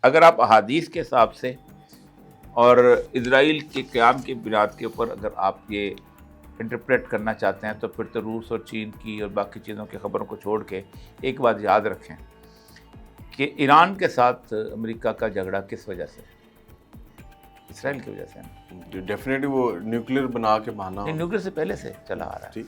اگر آپ احادیث کے حساب سے اور اسرائیل کے قیام کی بنیاد کے اوپر اگر آپ یہ انٹرپریٹ کرنا چاہتے ہیں تو پھر تو روس اور چین کی اور باقی چیزوں کی خبروں کو چھوڑ کے ایک بات یاد رکھیں کہ ایران کے ساتھ امریکہ کا جھگڑا کس وجہ سے؟ اسرائیل کی وجہ سے ہے. ڈیفینیٹلی وہ نیوکلیر بنا کے بہانا. نیوکلیر سے پہلے سے چلا آ رہا ہے.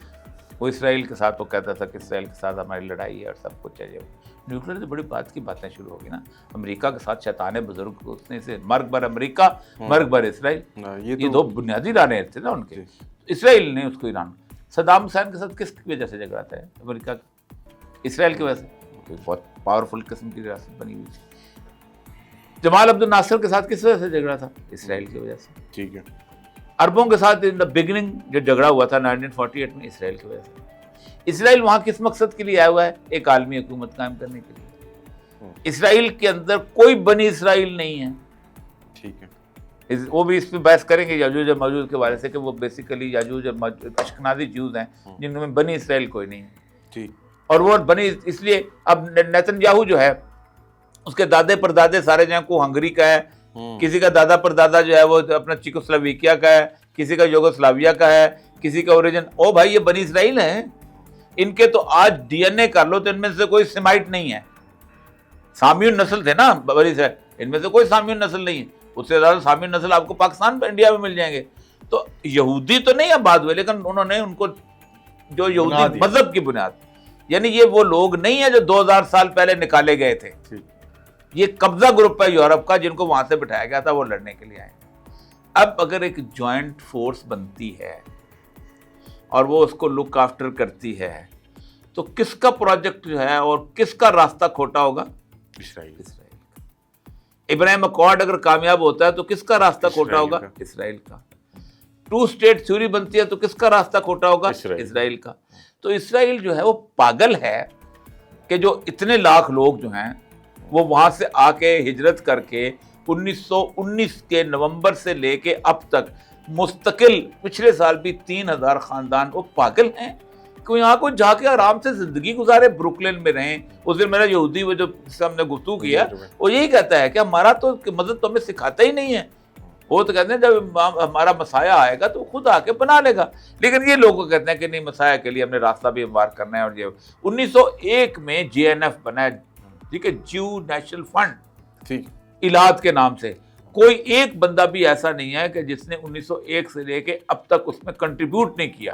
وہ اسرائیل کے ساتھ وہ کہتا تھا کہ اسرائیل کے ساتھ ہماری لڑائی ہے اور سب کچھ ہے. نیوکلیر سے بڑی بات کی باتیں شروع ہوگی نا. امریکہ کے ساتھ شیطان بزرگ اس نے سے مرگ بر امریکہ مرگ بر اسرائیل، یہ دو بنیادی رانے تھے نا ان کے. اسرائیل نے اس کو ایران، صدام حسین کے ساتھ کس کی وجہ سے جھگڑا تھا امریکہ؟ اسرائیل کی وجہ سے. بہت پاورفل قسم کی ریاست بنی ہوئی تھی. جمال عبد الناصر کے ساتھ کس وجہ سے جھگڑا تھا؟ اسرائیل کی وجہ سے. ٹھیک ہے. عربوں کے ساتھ ان دا بگننگ جو جھگڑا ہوا تھا 1948 میں، اسرائیل کی وجہ سے. اسرائیل وہاں کس مقصد کے لیے آیا ہوا ہے؟ ایک عالمی حکومت قائم کرنے کے لیے. اسرائیل کے اندر کوئی بنی اسرائیل نہیں ہے. ٹھیک ہے. وہ بھی اس پہ بحث کریں گے یاجوج اور ماجوج کے بارے سے کہ وہ بیسیکلی یاجوج اور ماجوج اشکنازی جوز ہیں جن میں بنی اسرائیل کوئی نہیں ہے. ٹھیک. اور وہ بنی اس لیے اب نیتن یاہو جو ہے اس کے دادے پر دادے سارے جو ہیں کو ہنگری کا ہے، کسی کا دادا پر دادا جو ہے وہ اپنا چیکوسلویکیا کا ہے، کسی کا یوگوسلاویا کا ہے، کسی کا اوریجن. او بھائی یہ بنی اسرائیل ہیں. ان کے تو آج ڈی این اے کر لو تو ان میں سے کوئی سیمائٹ نہیں ہے. سامیون نسل تھے نا بنی اسرائیل، ان میں سے کوئی سامیون نسل نہیں ہے. اس سے زیادہ سامیون نسل آپ کو پاکستان انڈیا میں مل جائیں گے. تو یہودی تو نہیں آباد ہوئے، لیکن انہوں نے ان کو جو یہودی مذہب کی بنیاد، یعنی یہ وہ لوگ نہیں ہیں جو 2000 سال پہلے نکالے گئے تھے. یہ قبضہ گروپ ہے یورپ کا جن کو وہاں سے بٹھایا گیا تھا، وہ لڑنے کے لیے آئے. اب اگر ایک جوائنٹ فورس بنتی ہے اور وہ اس کو لک آفٹر کرتی ہے تو کس کا پروجیکٹ جو ہے اور کس کا راستہ کھوٹا ہوگا؟ اسرائیل. ابراہیم اکارڈ اگر کامیاب ہوتا ہے تو کس کا راستہ کھوٹا ہوگا؟ اسرائیل کا. 2 اسٹیٹ تھیوری بنتی ہے تو کس کا راستہ کھوٹا ہوگا؟ اسرائیل کا. تو اسرائیل جو ہے وہ پاگل ہے کہ جو اتنے لاکھ لوگ جو ہیں وہ وہاں سے آ کے ہجرت کر کے 1919 کے نومبر سے لے کے اب تک مستقل پچھلے سال بھی 3000 خاندان وہ پاگل ہیں کہ یہاں کو جا کے آرام سے زندگی گزارے، بروکلین میں رہیں. اس دن میرا یہودی وہ جو سے ہم نے گفتگو کیا وہ یہی کہتا ہے کہ ہمارا تو مذہب تو ہمیں سکھاتا ہی نہیں ہے. وہ تو کہتے ہیں جب ہمارا مسایہ آئے گا تو خود آ کے بنا لے گا. لیکن یہ لوگ کہتے ہیں کہ نہیں، مسایہ کے لیے ہم نے راستہ بھی ہموار کرنا ہے. اور یہ 1901 میں JNF بنا ہے، ٹھیک ہے، جیو نیشنل فنڈ، ٹھیک، الہاد کے نام سے. کوئی ایک بندہ بھی ایسا نہیں ہے کہ جس نے 1901 سے لے کے اب تک اس میں کنٹریبیوٹ نہیں کیا.